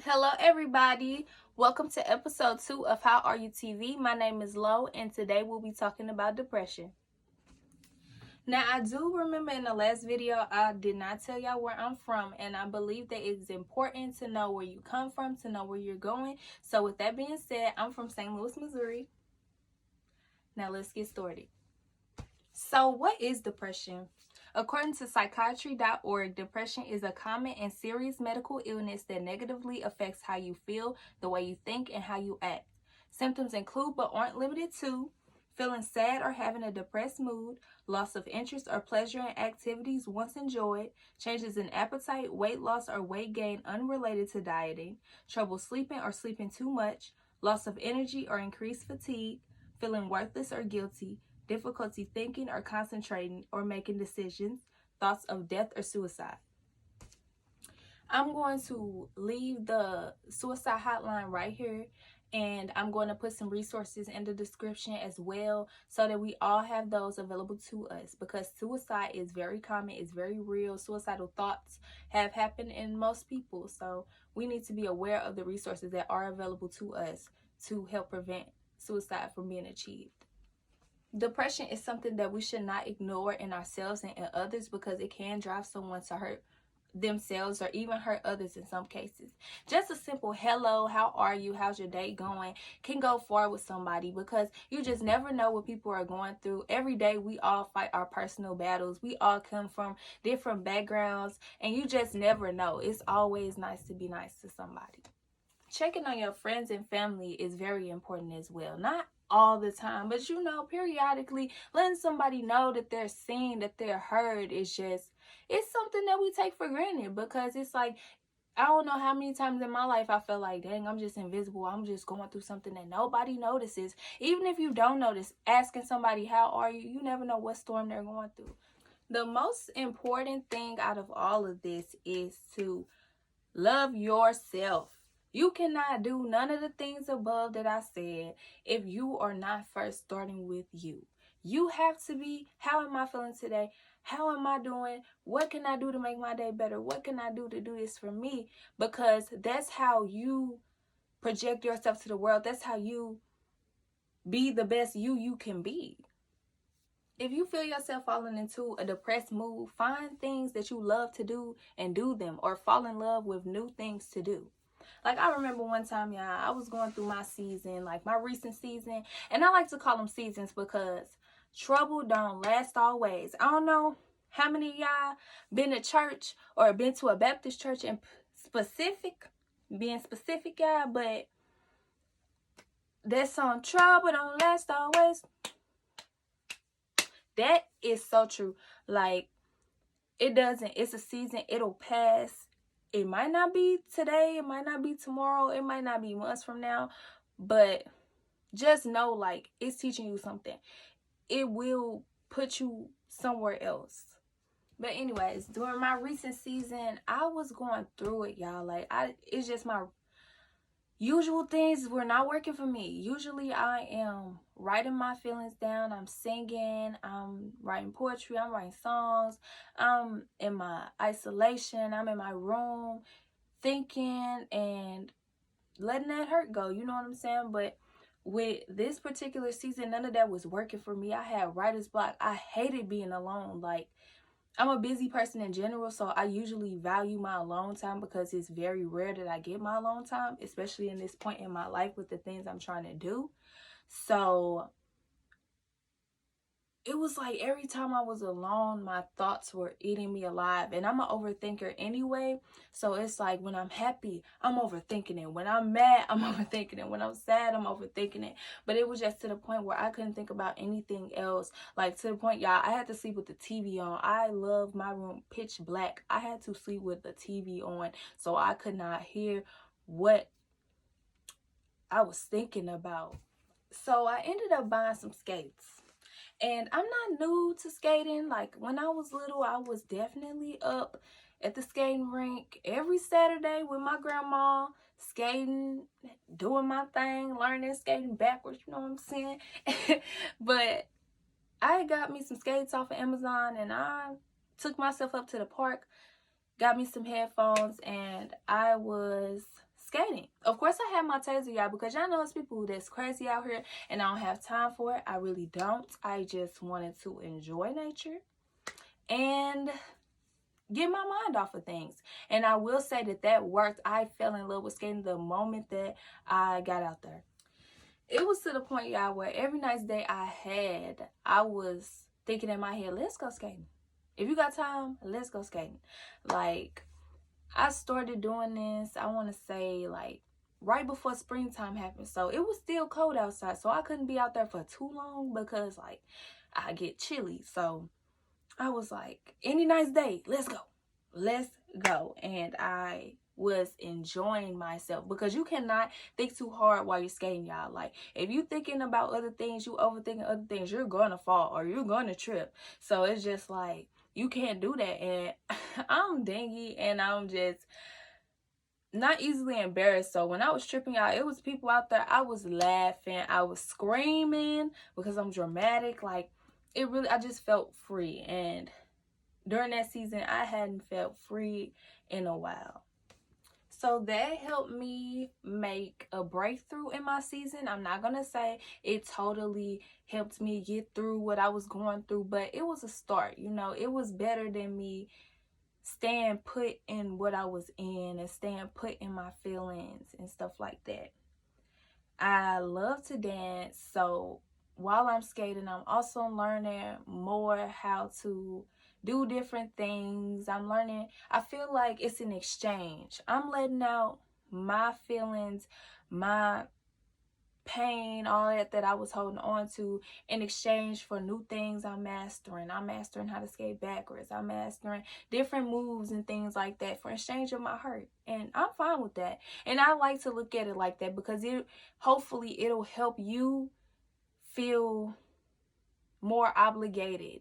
Hello, everybody. Welcome to episode 2 of How Are You TV. My name is Lo, and today we'll be talking about depression. Now, I do remember in the last video, I did not tell y'all where I'm from, and I believe that it's important to know where you come from, to know where you're going. So, with that being said, I'm from St. Louis, Missouri. Now, let's get started. So, what is depression? According to psychiatry.org, depression is a common and serious medical illness that negatively affects how you feel, the way you think, and how you act. Symptoms include but aren't limited to feeling sad or having a depressed mood, loss of interest or pleasure in activities once enjoyed, changes in appetite, weight loss or weight gain unrelated to dieting, trouble sleeping or sleeping too much, loss of energy or increased fatigue, feeling worthless or guilty, difficulty thinking or concentrating or making decisions, thoughts of death or suicide. I'm going to leave the suicide hotline right here, and I'm going to put some resources in the description as well so that we all have those available to us, because suicide is very common, it's very real. Suicidal thoughts have happened in most people, so we need to be aware of the resources that are available to us to help prevent suicide from being achieved. Depression is something that we should not ignore in ourselves and in others, because it can drive someone to hurt themselves or even hurt others in some cases. Just a simple hello, how are you, how's your day going, can go far with somebody, because you just never know what people are going through. Every day we all fight our personal battles. We all come from different backgrounds, and you just never know. It's always nice to be nice to somebody. Checking on your friends and family is very important as well. Not all the time, but periodically letting somebody know that they're seen, that they're heard is just, it's something that we take for granted, because it's like, I don't know how many times in my life I felt like, dang, I'm just invisible. I'm just going through something that nobody notices. Even if you don't notice, asking somebody, how are you? You never know what storm they're going through. The most important thing out of all of this is to love yourself. You cannot do none of the things above that I said if you are not first starting with you. You have to be, how am I feeling today? How am I doing? What can I do to make my day better? What can I do to do this for me? Because that's how you project yourself to the world. That's how you be the best you can be. If you feel yourself falling into a depressed mood, find things that you love to do and do them, or fall in love with new things to do. Like, I remember one time, y'all, I was going through my season, like my recent season, and I like to call them seasons because trouble don't last always. I don't know how many of y'all been to church or been to a Baptist church in specific, being specific, y'all, but that song, trouble don't last always, that is so true. Like, it doesn't. It's a season. It'll pass. It might not be today. It might not be tomorrow. It might not be months from now. But just know, like, it's teaching you something. It will put you somewhere else. But anyways, during my recent season, I was going through it, y'all. Like, it's just my usual things were not working for me. Usually I am writing my feelings down, I'm singing, I'm writing poetry, I'm writing songs, I'm in my isolation, I'm in my room thinking and letting that hurt go, you know what I'm saying? But with this particular season, none of that was working for me. I had writer's block. I hated being alone. Like, I'm a busy person in general, so I usually value my alone time, because it's very rare that I get my alone time, especially in this point in my life with the things I'm trying to do. So it was like every time I was alone, my thoughts were eating me alive. And I'm an overthinker anyway. So it's like, when I'm happy, I'm overthinking it. When I'm mad, I'm overthinking it. When I'm sad, I'm overthinking it. But it was just to the point where I couldn't think about anything else. Like, to the point, y'all, I had to sleep with the TV on. I love my room pitch black. I had to sleep with the TV on so I could not hear what I was thinking about. So I ended up buying some skates. And I'm not new to skating. Like, when I was little, I was definitely up at the skating rink every Saturday with my grandma, skating, doing my thing, learning skating backwards, you know what I'm saying? But I got me some skates off of Amazon, and I took myself up to the park, got me some headphones, and I was skating. Of course, I have my taser, y'all, because y'all know it's people that's crazy out here, and I don't have time for it. I really don't. I just wanted to enjoy nature and get my mind off of things. And I will say that worked. I fell in love with skating the moment that I got out there. It was to the point, y'all, where every nice day I had, I was thinking in my head, let's go skating. If you got time, let's go skating. Like, I started doing this, I want to say, like, right before springtime happened. So it was still cold outside, so I couldn't be out there for too long because, like, I get chilly. So I was like, any nice day, let's go. Let's go. And I was enjoying myself, because you cannot think too hard while you're skating, y'all. Like, if you thinking about other things, you overthinking other things, you're gonna fall or you're gonna trip. So it's just like, you can't do that. And I'm dingy, and I'm just not easily embarrassed. So when I was tripping out, it was people out there. I was laughing, I was screaming because I'm dramatic. Like, it really, I just felt free. And during that season, I hadn't felt free in a while. So that helped me make a breakthrough in my season. I'm not going to say it totally helped me get through what I was going through, but it was a start. You know, it was better than me staying put in what I was in and staying put in my feelings and stuff like that. I love to dance, so while I'm skating, I'm also learning more how to do different things. I'm learning, I feel like it's an exchange. I'm letting out my feelings, my pain, all that I was holding on to, in exchange for new things I'm mastering. I'm mastering how to skate backwards. I'm mastering different moves and things like that for exchange of my hurt. And I'm fine with that. And I like to look at it like that, because hopefully it'll help you feel more obligated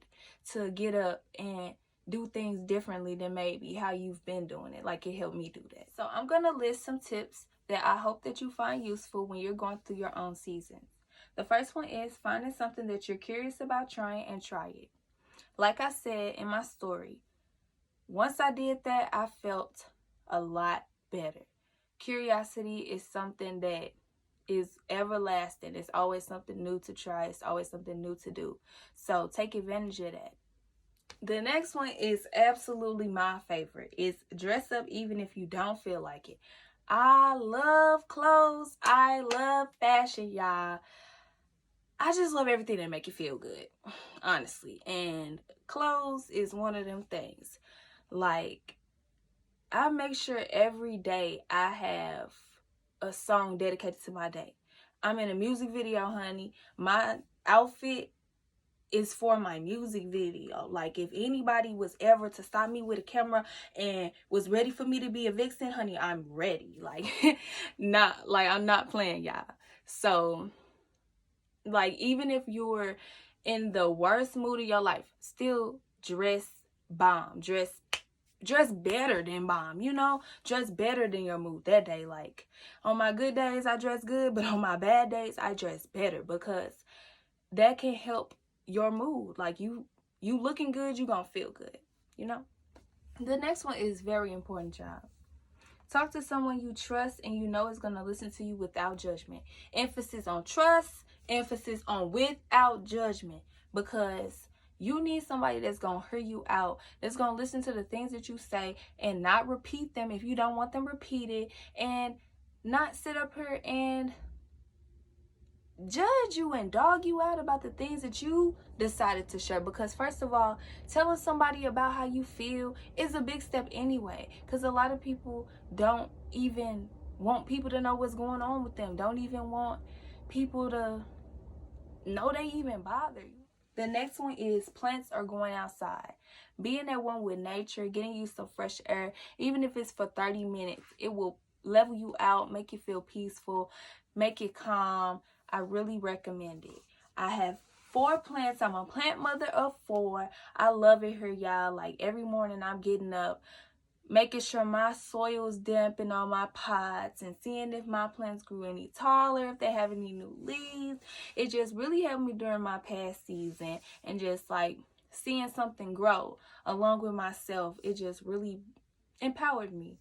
to get up and do things differently than maybe how you've been doing it. Like, it helped me do that. So I'm going to list some tips that I hope that you find useful when you're going through your own seasons. The first one is finding something that you're curious about trying and try it. Like I said in my story, once I did that, I felt a lot better. Curiosity is something that is everlasting. It's always something new to try. It's always something new to do. So take advantage of that. The next one is absolutely my favorite. It's dress up even if you don't feel like it. I love clothes. I love fashion, y'all. I just love everything that make you feel good, honestly. And clothes is one of them things. Like, I make sure every day I have a song dedicated to my day. I'm in a music video, honey. My outfit is for my music video. Like, if anybody was ever to stop me with a camera and was ready for me to be a vixen, honey, I'm ready. Like, I'm not playing, y'all. So, like, even if you're in the worst mood of your life, still dress bomb. Dress better than bomb, you know? Dress better than your mood that day. Like, on my good days, I dress good, but on my bad days, I dress better, because that can help your mood. Like, you looking good, you gonna feel good, you know? The next one is very important, y'all. Talk to someone you trust and you know is gonna listen to you without judgment. Emphasis on trust, emphasis on without judgment, because you need somebody that's gonna hear you out, that's gonna listen to the things that you say and not repeat them if you don't want them repeated, and not sit up here and judge you and dog you out about the things that you decided to share. Because first of all, telling somebody about how you feel is a big step anyway, because a lot of people don't even want people to know what's going on with them, don't even want people to know they even bother you. The next one is plants are going outside. Being at one with nature, getting you some fresh air, even if it's for 30 minutes, it will level you out, make you feel peaceful, make it calm. I really recommend it. I have 4 plants. I'm a plant mother of 4. I love it here, y'all. Like, every morning I'm getting up, making sure my soil is damp in all my pots, and seeing if my plants grew any taller, if they have any new leaves. It just really helped me during my past season, and just like seeing something grow along with myself, it just really empowered me.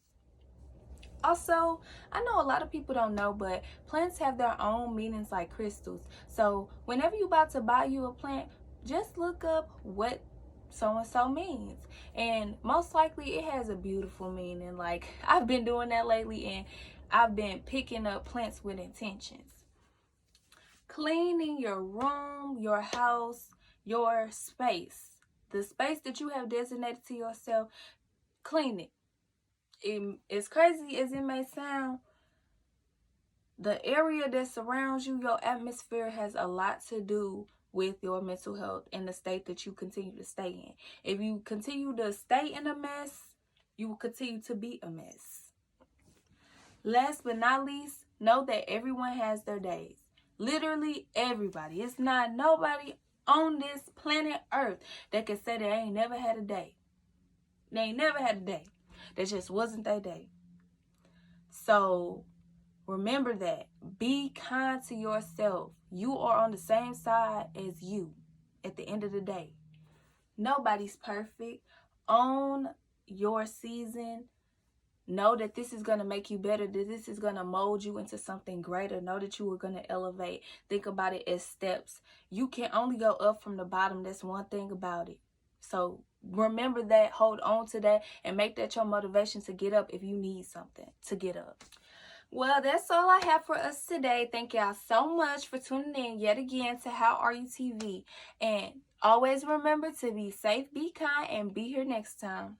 Also, I know a lot of people don't know, but plants have their own meanings like crystals. So whenever you're about to buy you a plant, just look up what so-and-so means. And most likely it has a beautiful meaning. Like, I've been doing that lately, and I've been picking up plants with intentions. Cleaning your room, your house, your space. The space that you have designated to yourself, clean it. As crazy as it may sound, the area that surrounds you, your atmosphere, has a lot to do with your mental health and the state that you continue to stay in. If you continue to stay in a mess, you will continue to be a mess. Last but not least, know that everyone has their days. Literally everybody. It's not nobody on this planet Earth that can say they ain't never had a day. They ain't never had a day. That just wasn't their day. So remember that. Be kind to yourself. You are on the same side as you at the end of the day. Nobody's perfect. Own your season. Know that this is going to make you better, that this is going to mold you into something greater. Know that you are going to elevate. Think about it as steps. You can only go up from the bottom. That's one thing about it. So remember that, hold on to that, and make that your motivation to get up if you need something to get up. Well, that's all I have for us today. Thank y'all so much for tuning in yet again to How Are You TV. And always remember to be safe, be kind, and be here next time.